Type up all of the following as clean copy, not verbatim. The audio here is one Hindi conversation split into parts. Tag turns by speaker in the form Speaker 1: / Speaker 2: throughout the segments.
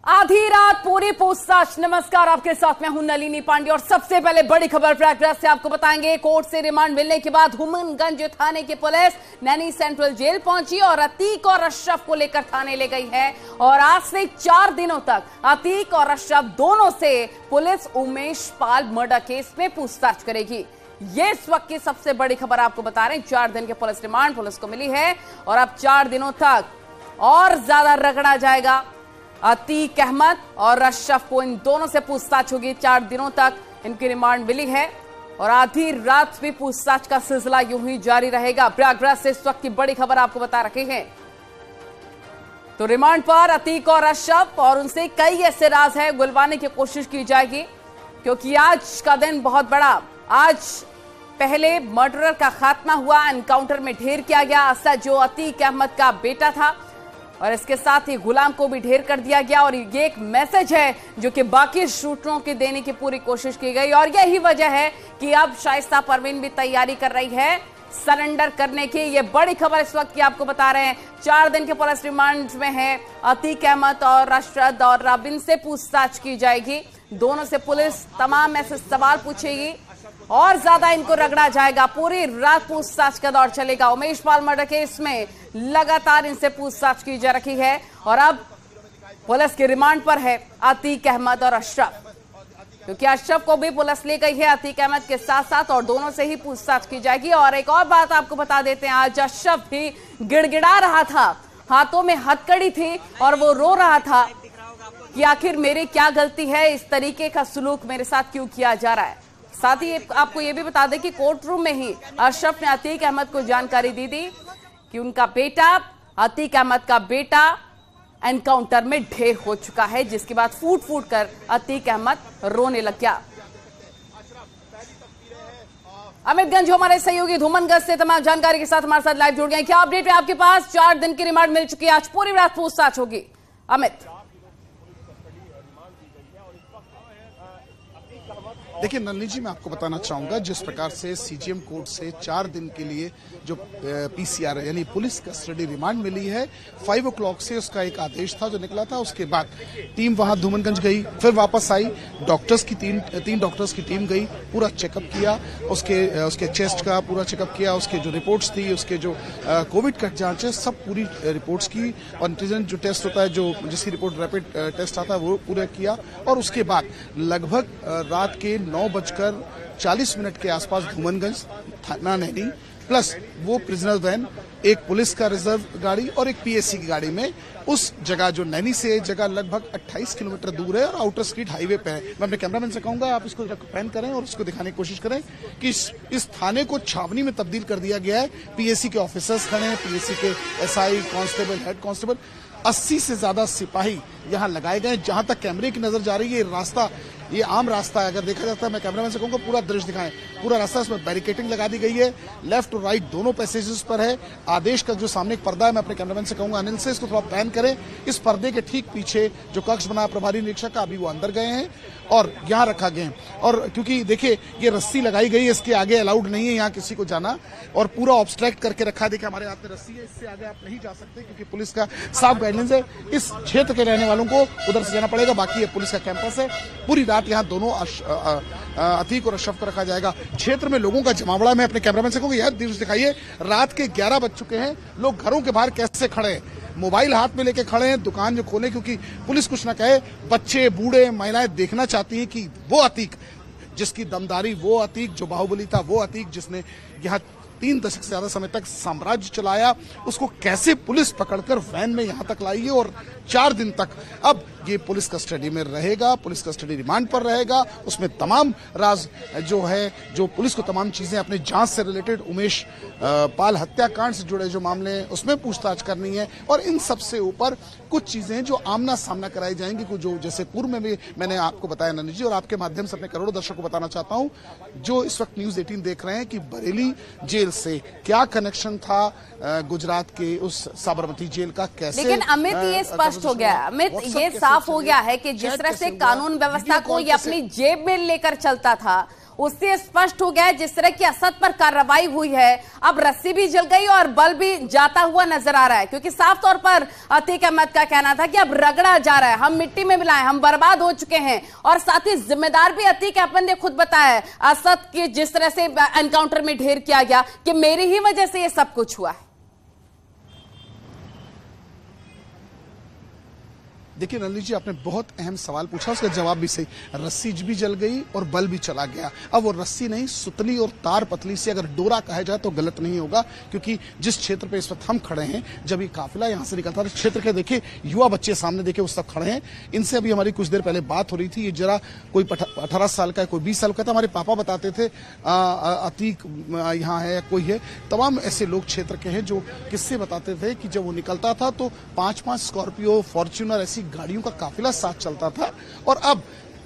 Speaker 1: आधी रात पूरी पूछताछ। नमस्कार, आपके साथ मैं हूं नलिनी पांडे और सबसे पहले बड़ी खबर प्रयागराज से आपको बताएंगे। कोर्ट से रिमांड मिलने के बाद हुमनगंज थाने की पुलिस नैनी सेंट्रल जेल पहुंची और अतीक और अशरफ को लेकर थाने ले गई है। और आज से 4 दिनों तक अतीक और अशरफ दोनों से police Umesh Pal murder case में पूछताछ करेगी। ये इस वक्त की सबसे बड़ी खबर आपको बता रहे हैं। 4 दिन के पुलिस रिमांड पुलिस को मिली है और अब 4 दिनों तक और ज्यादा रगड़ा जाएगा। अतीक अहमद और अशरफ को इन दोनों से पूछताछ होगी। 4 दिनों तक इनकी रिमांड मिली है और आधी रात भी पूछताछ का सिलसिला यूं ही जारी रहेगा। प्रयागराज से इस वक्त की बड़ी खबर आपको बता रखे हैं। तो रिमांड पर अतीक और अशरफ और उनसे कई ऐसे राज है गुलवाने की कोशिश की जाएगी, क्योंकि आज का दिन बहुत बड़ा। आज पहले मर्डरर का खात्मा हुआ, एनकाउंटर में ढेर किया गया असद जो अतीक अहमद का बेटा था, और इसके साथ ही गुलाम को भी ढेर कर दिया गया। और ये एक मैसेज है जो कि बाकी शूटरों के देने की पूरी कोशिश की गई। और यही वजह है कि अब शाइस्ता परवीन भी तैयारी कर रही है सरेंडर करने की। ये बड़ी खबर इस वक्त की आपको बता रहे हैं। 4 दिन के पुलिस रिमांड में है अतीक अहमद और अशरफ, और अब इनसे पूछताछ की जाएगी। दोनों से पुलिस तमाम ऐसे सवाल पूछेगी और ज्यादा इनको रगड़ा जाएगा। पूरी रात पूछताछ का दौर चलेगा। उमेश पाल मर्डर केस में लगातार इनसे पूछताछ की जा रही है और अब पुलिस के रिमांड पर है अतीक अहमद और अशरफ, क्योंकि अशरफ को भी पुलिस ले गई है अतीक अहमद के साथ साथ, और दोनों से ही पूछताछ की जाएगी। और एक और बात आपको बता देते हैं, आज अशरफ भी गिड़गिड़ा रहा था, हाथों में हथकड़ी थी और वो रो रहा था कि आखिर मेरी क्या गलती है, इस तरीके का सुलूक मेरे साथ क्यों किया जा रहा है। साथ ही आपको यह भी बता दें कि कोर्ट रूम में ही अशरफ ने अतीक अहमद को जानकारी दी थी कि उनका बेटा, अतीक अहमद का बेटा एनकाउंटर में ढेर हो चुका है, जिसके बाद फूट फूट कर अतीक अहमद रोने लग गया। अमितगंज जो हमारे सहयोगी धूमनगंज से तमाम जानकारी के साथ हमारे साथ लाइव जुड़ गए। क्या अपडेट है आपके पास? 4 दिन की रिमांड मिल चुकी है, आज पूरी रात पूछताछ होगी। अमित,
Speaker 2: देखिए नलिनी जी, मैं आपको बताना चाहूंगा जिस प्रकार से सीजीएम कोर्ट से 4 दिन के लिए जो पीसीआर यानी पुलिस कस्टडी रिमांड मिली है, 5 o'clock से उसका एक आदेश था जो निकला था। उसके बाद टीम वहां धूमनगंज गई, फिर वापस आई, डॉक्टर्स की तीन डॉक्टर्स की टीम गई, पूरा चेकअप किया, उसके चेस्ट का पूरा चेकअप किया, उसके जो रिपोर्ट्स थी, उसके जो कोविड का जांच है, सब पूरी रिपोर्ट्स की, और एंटीजन जो टेस्ट होता है, जो जिसकी रिपोर्ट रैपिड टेस्ट आता है, वो पूरा किया। और उसके बाद लगभग रात के 9:40 के आसपास धूमनगंज थाना नैनी प्लस वो प्रिजनर वैन, एक पुलिस का रिजर्व गाड़ी और एक पीएससी की गाड़ी में उस जगह, जो नैनी से जगह लगभग 28 किलोमीटर दूर है और आउटर स्ट्रीट हाईवे पे है। मैं अपने कैमरामैन से कहूंगा आप इसको पैन करें और उसको दिखाने की कोशिश करें कि इस थाने को छावनी में तब्दील कर दिया गया है। पीएससी के ऑफिसर्स खड़े हैं, पीएससी के एसआई, कांस्टेबल, हेड कांस्टेबल, 80 से ज्यादा सिपाही यहाँ लगाए गए। जहां तक कैमरे की नजर जा रही है, रास्ता ये आम रास्ता है, अगर देखा जाता है, मैं कैमरामैन से कहूंगा पूरा दृश्य दिखाएं। पूरा रास्ता, इसमें बैरिकेटिंग लगा दी गई है, लेफ्ट और राइट दोनों पैसेजेस पर है। आदेश का जो सामने एक पर्दा है, मैं अपने कैमरामैन से कहूंगा अनिल से इसको थोड़ा पैन करें। इस पर्दे के ठीक पीछे जो कक्ष बना प्रभारी निरीक्षक का, अभी वो अंदर गए हैं और यहाँ रखा गए हैं। और क्योंकि देखिए ये रस्सी लगाई गई है, इसके आगे अलाउड नहीं है यहाँ किसी को जाना, और पूरा ऑब्स्ट्रैक्ट करके रखा है। देखिए हमारे हाथ में रस्सी है, इससे आगे आप नहीं जा सकते क्योंकि पुलिस का साफ गाइडलाइंस है। इस क्षेत्र के रहने वालों को उधर से जाना पड़ेगा, बाकी ये पुलिस का कैंपस है। पूरी रात यहाँ दोनों अतीक और अशरफ को रखा जाएगा। क्षेत्र में लोगों का जमावड़ा, मैं अपने कैमरामैन से कहूंगा यह दृश्य दिखाइए। रात के 11 बज चुके हैं, लोग घरों के बाहर कैसे खड़े हैं, मोबाइल हाथ में लेके खड़े हैं, दुकान जो खोले, क्योंकि पुलिस कुछ ना कहे, बच्चे, बूढ़े, महिलाएं देखना चाहती हैं कि वो अतीक जिसकी दमदारी, वो अतीक जो बाहुबली था, वो अतीक जिसने यहाँ 3 दशक से ज्यादा समय तक साम्राज्य चलाया, उसको कैसे पुलिस पकड़कर वैन में यहां तक लाई है। और 4 दिन तक अब ये पुलिस कस्टडी में रहेगा, पुलिस कस्टडी रिमांड पर रहेगा। उसमें तमाम राज जो है, जो पुलिस को तमाम चीजें अपने जांच से रिलेटेड, उमेश पाल हत्याकांड से जुड़े जो मामले हैं उसमें पूछताछ करनी है। और इन सबसे ऊपर कुछ चीजें जो आमना सामना कराई जाएंगी, जो जैसे पूर्व में भी मैंने आपको बताया नलिनी जी, और आपके माध्यम से अपने करोड़ों दर्शकों को बताना चाहता हूं जो इस वक्त न्यूज 18 देख रहे हैं, कि बरेली जेल से क्या कनेक्शन था गुजरात के उस साबरमती जेल का, कैसे।
Speaker 1: लेकिन अमित ये स्पष्ट हो गया, अमित ये साफ हो गया है कि जिस तरह से कानून व्यवस्था को ये अपनी जेब में लेकर चलता था, उससे स्पष्ट हो गया है जिस तरह की असद पर कार्रवाई हुई है, अब रस्सी भी जल गई और बल भी जाता हुआ नजर आ रहा है, क्योंकि साफ तौर पर अतीक अहमद का कहना था कि अब रगड़ा जा रहा है, हम मिट्टी में मिलाए, हम बर्बाद हो चुके हैं। और साथ ही जिम्मेदार भी अतीक अहमद ने खुद बताया है असद के जिस तरह से एनकाउंटर में ढेर किया गया कि मेरी ही वजह से ये सब कुछ हुआ है।
Speaker 2: देखिए नलिनी जी, आपने बहुत अहम सवाल पूछा, उसका जवाब भी सही। रस्सी भी जल गई और बल भी चला गया। अब वो रस्सी नहीं, सुतली और तार पतली से अगर डोरा कहा जाए तो गलत नहीं होगा, क्योंकि जिस क्षेत्र पे इस वक्त हम खड़े हैं, जब ये काफिला यहां से निकलता था, क्षेत्र के देखिए युवा बच्चे सामने देखिए उस तक खड़े हैं। इनसे अभी हमारी कुछ देर पहले बात हो रही थी। ये जरा कोई 18 साल का है, कोई 20 साल का था। हमारे पापा बताते थे अतीक यहाँ है, कोई है, तमाम ऐसे लोग क्षेत्र के हैं जो किस्से बताते थे कि जब वो निकलता था तो 5-5 स्कॉर्पियो, फॉर्च्यूनर ऐसी गाड़ियों का काफिला साथ चलता था। और अब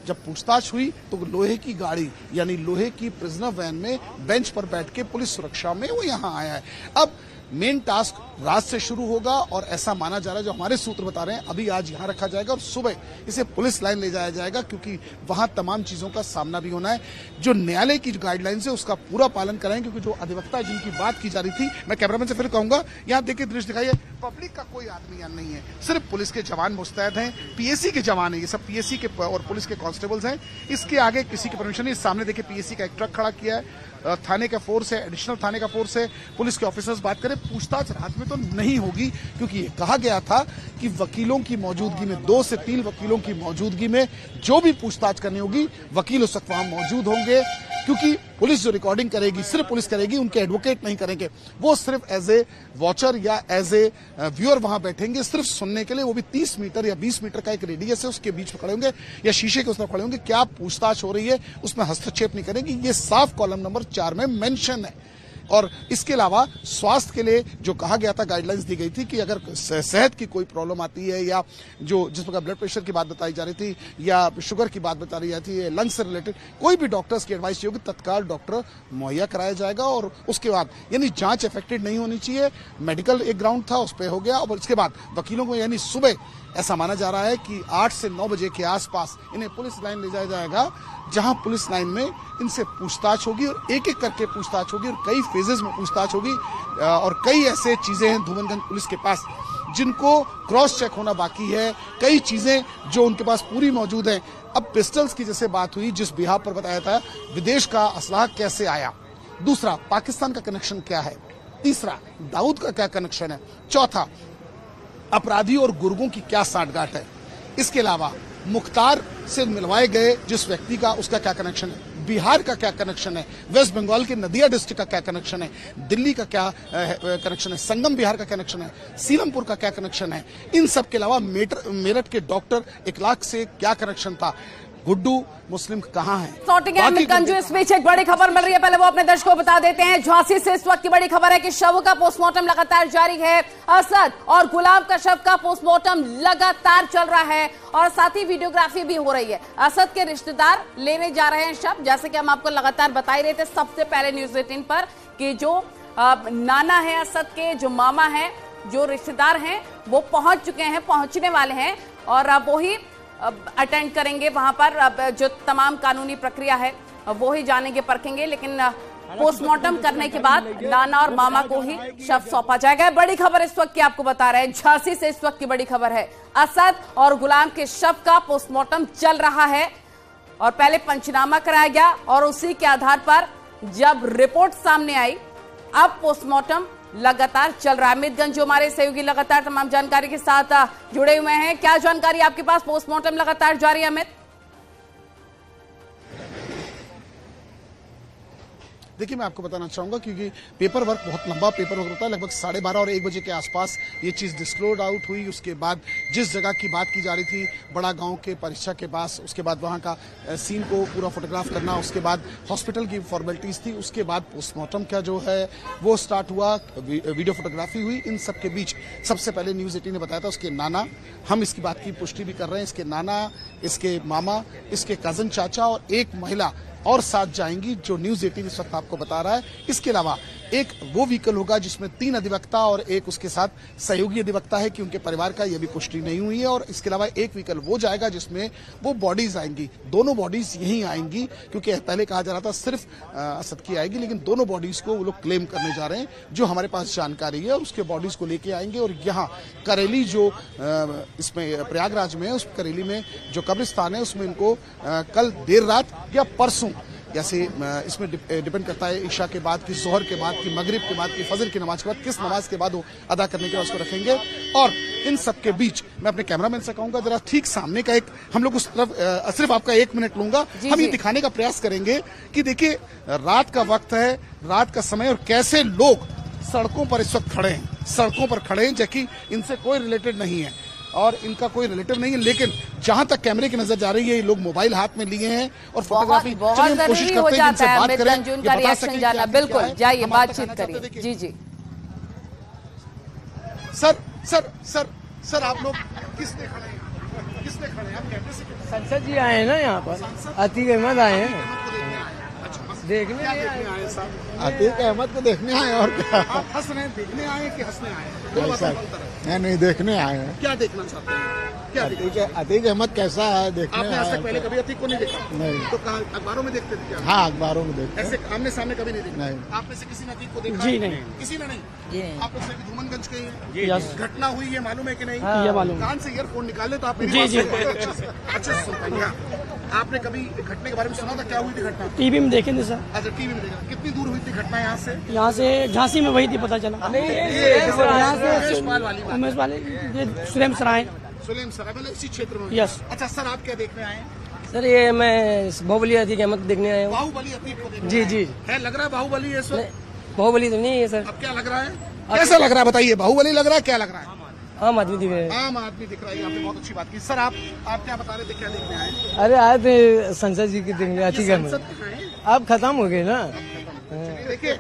Speaker 2: जब पूछताछ हुई तो लोहे की गाड़ी यानी लोहे की प्रिजनर वैन में बेंच पर बैठ के पुलिस सुरक्षा में वो यहां आया है। अब मेन टास्क रात से शुरू होगा और ऐसा माना जा रहा है, जो हमारे सूत्र बता रहे हैं, अभी आज यहां रखा जाएगा और सुबह इसे पुलिस लाइन ले जाया जाएगा, क्योंकि वहां तमाम चीजों का सामना भी होना है। जो न्यायालय की गाइडलाइंस है उसका पूरा पालन कराएंगे, क्योंकि जो अधिवक्ता है जिनकी बात की जा रही थी, मैं कैमरामैन से फिर कहूंगा, यहाँ देखिए दृश्य दिखाइए, पब्लिक का कोई आदमी यहाँ नहीं है, सिर्फ पुलिस के जवान मुस्तैद हैं, पीएससी के जवान है, ये सब पीएससी के और पुलिस के कांस्टेबल्स हैं। इसके आगे किसी की परमिशन नहीं। सामने देखिए पीएससी का एक ट्रक खड़ा किया है, थाने का फोर्स है, एडिशनल थाने का फोर्स है, पुलिस के ऑफिसर्स बात करें। पूछताछ रात में तो नहीं होगी, क्योंकि ये कहा गया था कि वकीलों की मौजूदगी में, 2 से 3 वकीलों की मौजूदगी में जो भी पूछताछ करनी होगी, वकील उस वक्त वहां मौजूद होंगे, क्योंकि पुलिस जो रिकॉर्डिंग करेगी सिर्फ पुलिस करेगी, उनके एडवोकेट नहीं करेंगे। वो सिर्फ एज ए वॉचर या एज ए व्यूअर वहां बैठेंगे, सिर्फ सुनने के लिए। वो भी 30 मीटर या 20 मीटर का एक रेडियस है, उसके बीच में खड़े होंगे या शीशे के उस तरफ खड़े होंगे। क्या पूछताछ हो रही है उसमें हस्तक्षेप नहीं करेंगे, ये साफ कॉलम नंबर 4 में मेंशन है। और इसके अलावा स्वास्थ्य के लिए जो कहा गया था, गाइडलाइंस दी गई थी कि अगर सेहत की कोई प्रॉब्लम आती है, या जो जिस प्रकार ब्लड प्रेशर की बात बताई जा रही थी या शुगर की बात बताई जा रही थी, लंग्स से रिलेटेड कोई भी डॉक्टर्स की एडवाइस चाहिए होगी, तत्काल डॉक्टर मुहैया कराया जाएगा। और उसके बाद यानी जांच इफेक्टेड नहीं होनी चाहिए, मेडिकल एक ग्राउंड था उस पर हो गया। और उसके बाद वकीलों को यानी सुबह ऐसा माना जा रहा है कि 8 से 9 बजे के आसपास इन्हें पुलिस लाइन ले जाया जाएगा, जहां पुलिस लाइन में इनसे पूछताछ होगी और एक एक करके पूछताछ होगी और कई फेजेस में पूछताछ होगी। और कई ऐसे चीजें हैं धूमनगंज पुलिस के पास जिनको क्रॉस चेक होना बाकी है, कई चीजें जो उनके पास पूरी मौजूद हैं। अब पिस्टल्स की जैसे बात हुई, जिस बिहार पर बताया था, विदेश का असलाह कैसे आया, दूसरा पाकिस्तान का कनेक्शन क्या है, तीसरा दाऊद का क्या कनेक्शन है, चौथा अपराधी और गुर्गों की क्या साठगांठ है, इसके अलावा मुख्तार से मिलवाए गए जिस व्यक्ति का उसका क्या कनेक्शन है, बिहार का क्या कनेक्शन है, वेस्ट बंगाल के नदिया डिस्ट्रिक्ट का क्या कनेक्शन है, दिल्ली का क्या कनेक्शन है, संगम बिहार का कनेक्शन है, सीलमपुर का क्या कनेक्शन है, इन सब के अलावा मेरठ के डॉक्टर इकलाक से क्या कनेक्शन था, गुड्डू मुस्लिम कहां है।
Speaker 1: सॉर्टिंग गंजू इस बीच एक बड़ी खबर मिल रही है, पहले वो अपने दर्शकों को बता देते हैं। झांसी से इस वक्त की बड़ी खबर है कि शव का पोस्टमार्टम लगातार जारी है। असद और गुलाम का शव का पोस्टमार्टम लगातार चल रहा है और साथ ही वीडियोग्राफी भी हो रही है। असद के रिश्तेदार लेने जा रहे हैं शव, जैसे कि हम आपको लगातार बता ही रहे थे सबसे पहले न्यूज 18 पर कि जो नाना है असद के, जो मामा है, जो रिश्तेदार हैं, वो पहुंच चुके हैं, पहुंचने वाले हैं और अब वो ही अटेंड करेंगे वहां पर। अब जो तमाम कानूनी प्रक्रिया है वो ही जानेंगे, परखेंगे, लेकिन पोस्टमार्टम करने के बाद नाना और मामा को ही शव सौंपा जाएगा। बड़ी खबर इस वक्त की आपको बता रहे हैं, झांसी से इस वक्त की बड़ी खबर है। असद और गुलाम के शव का पोस्टमार्टम चल रहा है और पहले पंचनामा कराया गया और उसी के आधार पर जब रिपोर्ट सामने आई, अब पोस्टमार्टम लगातार चल रहा है। अमितगंज जो हमारे सहयोगी लगातार तमाम जानकारी के साथ जुड़े हुए हैं, क्या जानकारी आपके पास? पोस्टमार्टम लगातार जारी है अमित।
Speaker 2: देखिए मैं आपको बताना चाहूंगा, क्योंकि पेपर वर्क बहुत लंबा पेपर वर्क होता है, लगभग 12:30 और 1 बजे के आसपास ये चीज़ डिस्क्लोज आउट हुई। उसके बाद जिस जगह की बात की जा रही थी, बड़ा गांव के परीक्षा के पास, उसके बाद वहां का सीन को पूरा फोटोग्राफ करना, उसके बाद हॉस्पिटल की फॉर्मेलिटीज थी, उसके बाद पोस्टमार्टम का जो है वो स्टार्ट हुआ, वीडियो फोटोग्राफी हुई। इन सब के बीच सबसे पहले न्यूज़ 18 ने बताया था उसके नाना, हम इसकी बात की पुष्टि भी कर रहे हैं, इसके नाना, इसके मामा, इसके कजन चाचा और एक महिला और साथ जाएंगी जो न्यूज 18 इस वक्त आपको बता रहा है। इसके अलावा एक वो व्हीकल होगा जिसमें 3 अधिवक्ता और एक उसके साथ सहयोगी अधिवक्ता है कि उनके परिवार का यह भी पुष्टि नहीं हुई है। और इसके अलावा एक व्हीकल वो जाएगा जिसमें वो बॉडीज आएंगी। दोनों बॉडीज यहीं आएंगी क्योंकि पहले कहा जा रहा था सिर्फ असद की आएगी, लेकिन दोनों बॉडीज को वो लोग क्लेम करने जा रहे हैं जो हमारे पास जानकारी है। और उसके बॉडीज को लेके आएंगे और यहाँ करेली जो इसमें प्रयागराज में है उस करेली में जो कब्रिस्तान है उसमें इनको कल देर रात या परसों, जैसे इसमें डिपेंड करता है ईशा के बाद की, जोहर के बाद की, मगरिब के बाद की, फजर की नमाज के बाद, किस नमाज के बाद वो अदा करने के बाद उसको रखेंगे। और इन सब के बीच मैं अपने कैमरामैन से कहूंगा जरा ठीक सामने का एक हम लोग उस तरफ सिर्फ आपका 1 मिनट लूंगा। हम ये दिखाने का प्रयास करेंगे कि देखिए रात का वक्त है, रात का समय, और कैसे लोग सड़कों पर इस वक्त खड़े हैं, सड़कों पर खड़े हैं, जबकि इनसे कोई रिलेटेड नहीं है और इनका कोई रिलेटिव नहीं है। लेकिन जहां तक कैमरे की नजर जा रही है ये लोग मोबाइल हाथ में लिए हैं और फोटोग्राफी कोशिश करते हैं इनसे बात करें,
Speaker 1: रिएक्शन जाना। बिल्कुल जाइए, बातचीत करिए। जी जी
Speaker 2: सर सर सर सर आप लोग किसने खड़े हैं, किसने खड़े हैं? आप कैमरे से
Speaker 3: संसद जी आए हैं ना यहाँ पर, अतीक अहमद आए हैं देखने
Speaker 2: आए साहब।
Speaker 3: अतीक अहमद को देखने आए और क्या?
Speaker 2: आप हंस रहे हैं, देखने आए कि हंसने आए?
Speaker 3: नहीं, देखने आए हैं।
Speaker 2: क्या देखना चाहते हैं? क्या
Speaker 3: अतीक अहमद कैसा है देखने
Speaker 2: आपने आज तक पहले कभी अतीक को नहीं देखा?
Speaker 3: नहीं।
Speaker 2: तो कहाँ अखबारों में देखते थे क्या?
Speaker 3: हाँ, अखबारों में देखते।
Speaker 2: ऐसे आमने सामने कभी नहीं देखा?
Speaker 3: नहीं।
Speaker 2: आप में से किसी ने अतीक को देखा?
Speaker 3: जी नहीं।
Speaker 2: किसी ने नहीं? आप लोग भी धूमनगंज के
Speaker 3: जी।
Speaker 2: घटना हुई है मालूम है कि नहीं?
Speaker 3: ये मालूम।
Speaker 2: कान से ईयरफोन निकाले तो आप
Speaker 3: जी
Speaker 2: अच्छा सुनिए। आपने कभी घटने के बारे में सुना था? क्या हुई थी घटना?
Speaker 3: टीवी में देखे थे सर।
Speaker 2: अच्छा टीवी में देखा। कितनी दूर हुई थी घटना यहाँ से?
Speaker 3: यहाँ से झांसी में वही थी, पता चला। उमेश वाले सुलेम सराय
Speaker 2: मतलब इसी क्षेत्र में।
Speaker 3: यस।
Speaker 2: अच्छा सर आप क्या देखने आए हैं?
Speaker 3: सर ये मैं बाहुबली अतीक अहमद देखने आया हूँ।
Speaker 2: बाहुबली अतीक को देखने?
Speaker 3: जी जी।
Speaker 2: है लग रहा है बाहुबली है सर?
Speaker 3: बाहुबली तो नहीं है सर।
Speaker 2: अब क्या लग रहा है? कैसा लग रहा है बताइए? बाहुबली लग रहा है? क्या लग रहा है?
Speaker 3: आम आदमी दिख रहे हैं।
Speaker 2: आम आदमी दिख रहा है। आपने बहुत अच्छी बात की। सर आप क्या बता रहे थे, क्या देखने आए?
Speaker 3: अरे आए थे संसद जी की देखने, अतीक अहमद। अब खत्म हो गए ना।
Speaker 2: देखिए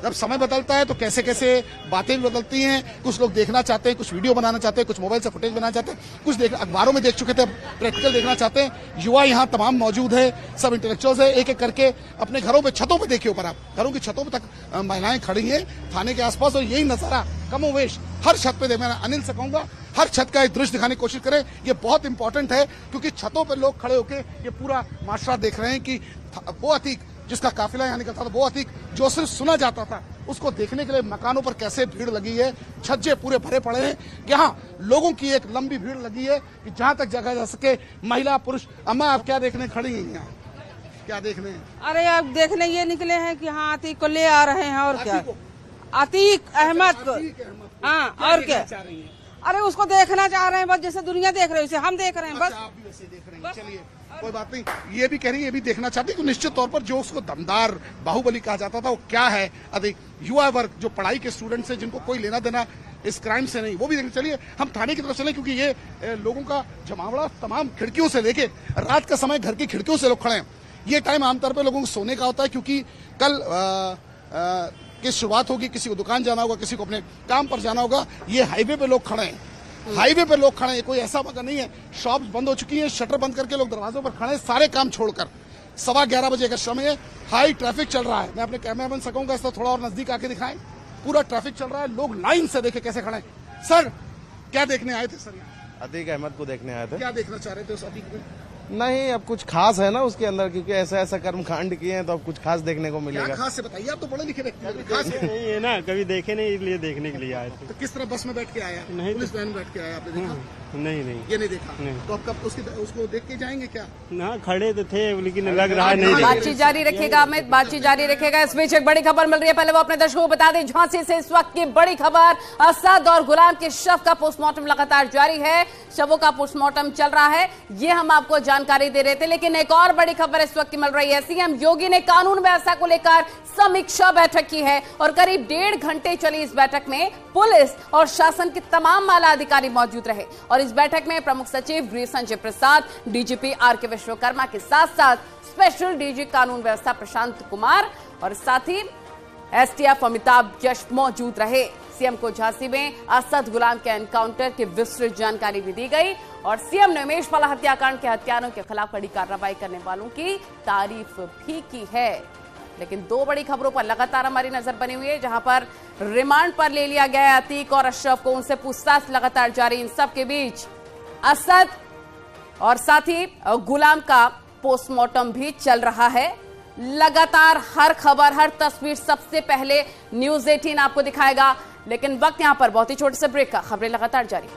Speaker 2: जब समय बदलता है तो कैसे कैसे बातें भी बदलती हैं। कुछ लोग देखना चाहते हैं, कुछ वीडियो बनाना चाहते हैं, कुछ मोबाइल से फुटेज बनाना चाहते हैं, कुछ अखबारों में देख चुके थे, प्रैक्टिकल देखना चाहते हैं। युवा यहाँ तमाम मौजूद है, सब इंटेलेक्चुअल्स है। एक एक करके अपने घरों पे, छतों पे देखिए, ऊपर आप घरों की छतों पे तक महिलाएं खड़ी हैं थाने के आसपास। और यही नजारा कमोवेश हर छत पे मैं अनिल से कहूंगा हर छत का एक दृश्य दिखाने की कोशिश करें। ये बहुत इंपॉर्टेंट है क्योंकि छतों पर लोग खड़े होकर ये पूरा माशरा देख रहे हैं कि वो अतीक जिसका काफिला यहाँ निकलता था, वो अतीक जो सिर्फ सुना जाता था, उसको देखने के लिए मकानों पर कैसे भीड़ लगी है। छज्जे पूरे भरे पड़े हैं। यहाँ लोगों की एक लंबी भीड़ लगी है कि जहां तक जगह जा सके महिला पुरुष। अम्मा आप क्या देखने खड़ी हैं यहाँ? क्या देखने?
Speaker 4: अरे अब देखने ये निकले हैं कि हाँ अतीक को ले आ रहे हैं। और क्या? अतीक अहमद को। हाँ और क्या? अरे उसको देखना चाह रहे हैं बस, जैसे दुनिया देख रही है वैसे हम देख रहे हैं बस।
Speaker 2: आप भी वैसे देख रहे हैं। चलिए कोई बात नहीं। ये भी कह रही है, ये भी देखना चाहती है कि निश्चित तौर पर जो उसको दमदार बाहुबली कहा जाता था वो क्या है। अधिक युवा वर्ग जो पढ़ाई के स्टूडेंट्स हैं, जिनको कोई लेना देना इस क्राइम से नहीं, वो भी देखना। चलिए हम थाने की तरफ चले क्योंकि ये लोगों का जमावड़ा तमाम खिड़कियों से लेके रात का समय घर की खिड़कियों से लोग खड़े हैं। ये टाइम आमतौर पर लोगों को सोने का होता है क्योंकि कल की शुरुआत होगी, किसी को दुकान जाना होगा, किसी को अपने काम पर जाना होगा। ये हाईवे पे लोग खड़े हैं, हाईवे पे लोग खड़े हैं। कोई ऐसा मौका नहीं है, शॉप्स बंद हो चुकी है, शटर बंद करके लोग दरवाजों पर खड़े हैं, सारे काम छोड़कर। 11:15 बजे का समय है, हाई ट्रैफिक चल रहा है। मैं अपने कैमरामैन से कहूंगा इसको थोड़ा और नजदीक आके दिखाएं। पूरा ट्रैफिक चल रहा है, लोग लाइन से देखे कैसे खड़े हैं। सर क्या देखने आए थे? सर
Speaker 5: अतीक अहमद को देखने आए थे।
Speaker 2: क्या देखना चाह रहे थे उस अतीक में?
Speaker 5: नहीं, अब कुछ खास है ना उसके अंदर, क्योंकि ऐसा ऐसा कर्म कांड किए हैं तो अब कुछ खास देखने को मिलेगा।
Speaker 2: क्या खास है बताइए? आप तो पढ़े लिखे व्यक्ति हैं, खास
Speaker 6: नहीं है ना, कभी देखे नहीं, इसलिए देखने के लिए आए थे।
Speaker 2: तो किस तरह बस में बैठ के आया?
Speaker 6: नहीं,
Speaker 2: पुलिस वैन में बैठ के आया? आपने देखा?
Speaker 6: नहीं
Speaker 2: ये नहीं देखा।
Speaker 6: नहीं।
Speaker 2: तो आप कब उसको देख के जाएंगे क्या?
Speaker 6: ना खड़े तो थे लेकिन लग रहा है नहीं।
Speaker 1: बातचीत जारी रखेगा अमित, बातचीत जारी रखेगा। इस बीच एक बड़ी खबर मिल रही है, पहले वो अपने दर्शकों को बता दें। झांसी से इस वक्त की बड़ी खबर, असद और गुलाम के शव का पोस्टमार्टम लगातार जारी है। शवों का पोस्टमार्टम चल रहा है, ये हम आपको जानकारी दे रहे थे। लेकिन एक और बड़ी खबर इस वक्त की मिल रही है। सीएम योगी ने कानून व्यवस्था को लेकर समीक्षा बैठक की है और करीब 1.5 घंटे चली इस बैठक में पुलिस और शासन के तमाम आला अधिकारी मौजूद रहे। और इस बैठक में प्रमुख सचिव गृह संजय प्रसाद, डीजीपी आर.के. विश्वकर्मा के साथ साथ स्पेशल डीजी कानून व्यवस्था प्रशांत कुमार और साथ ही एसटीएफ अमिताभ जश मौजूद रहे। सीएम को झांसी में असद गुलाम के एनकाउंटर की विस्तृत जानकारी भी दी गई और सीएम ने उमेश पाला हत्याकांड के हत्यारों के खिलाफ कड़ी कार्रवाई करने वालों की तारीफ भी की है। लेकिन दो बड़ी खबरों पर लगातार हमारी नजर बनी हुई है, जहां पर रिमांड पर ले लिया गया है अतीक और अशरफ को, उनसे पूछताछ लगातार जारी। इन सब के बीच असद और साथ ही गुलाम का पोस्टमार्टम भी चल रहा है। लगातार हर खबर, हर तस्वीर सबसे पहले न्यूज़ 18 आपको दिखाएगा। लेकिन वक्त यहां पर बहुत ही छोटे से ब्रेक का, खबरें लगातार जारी।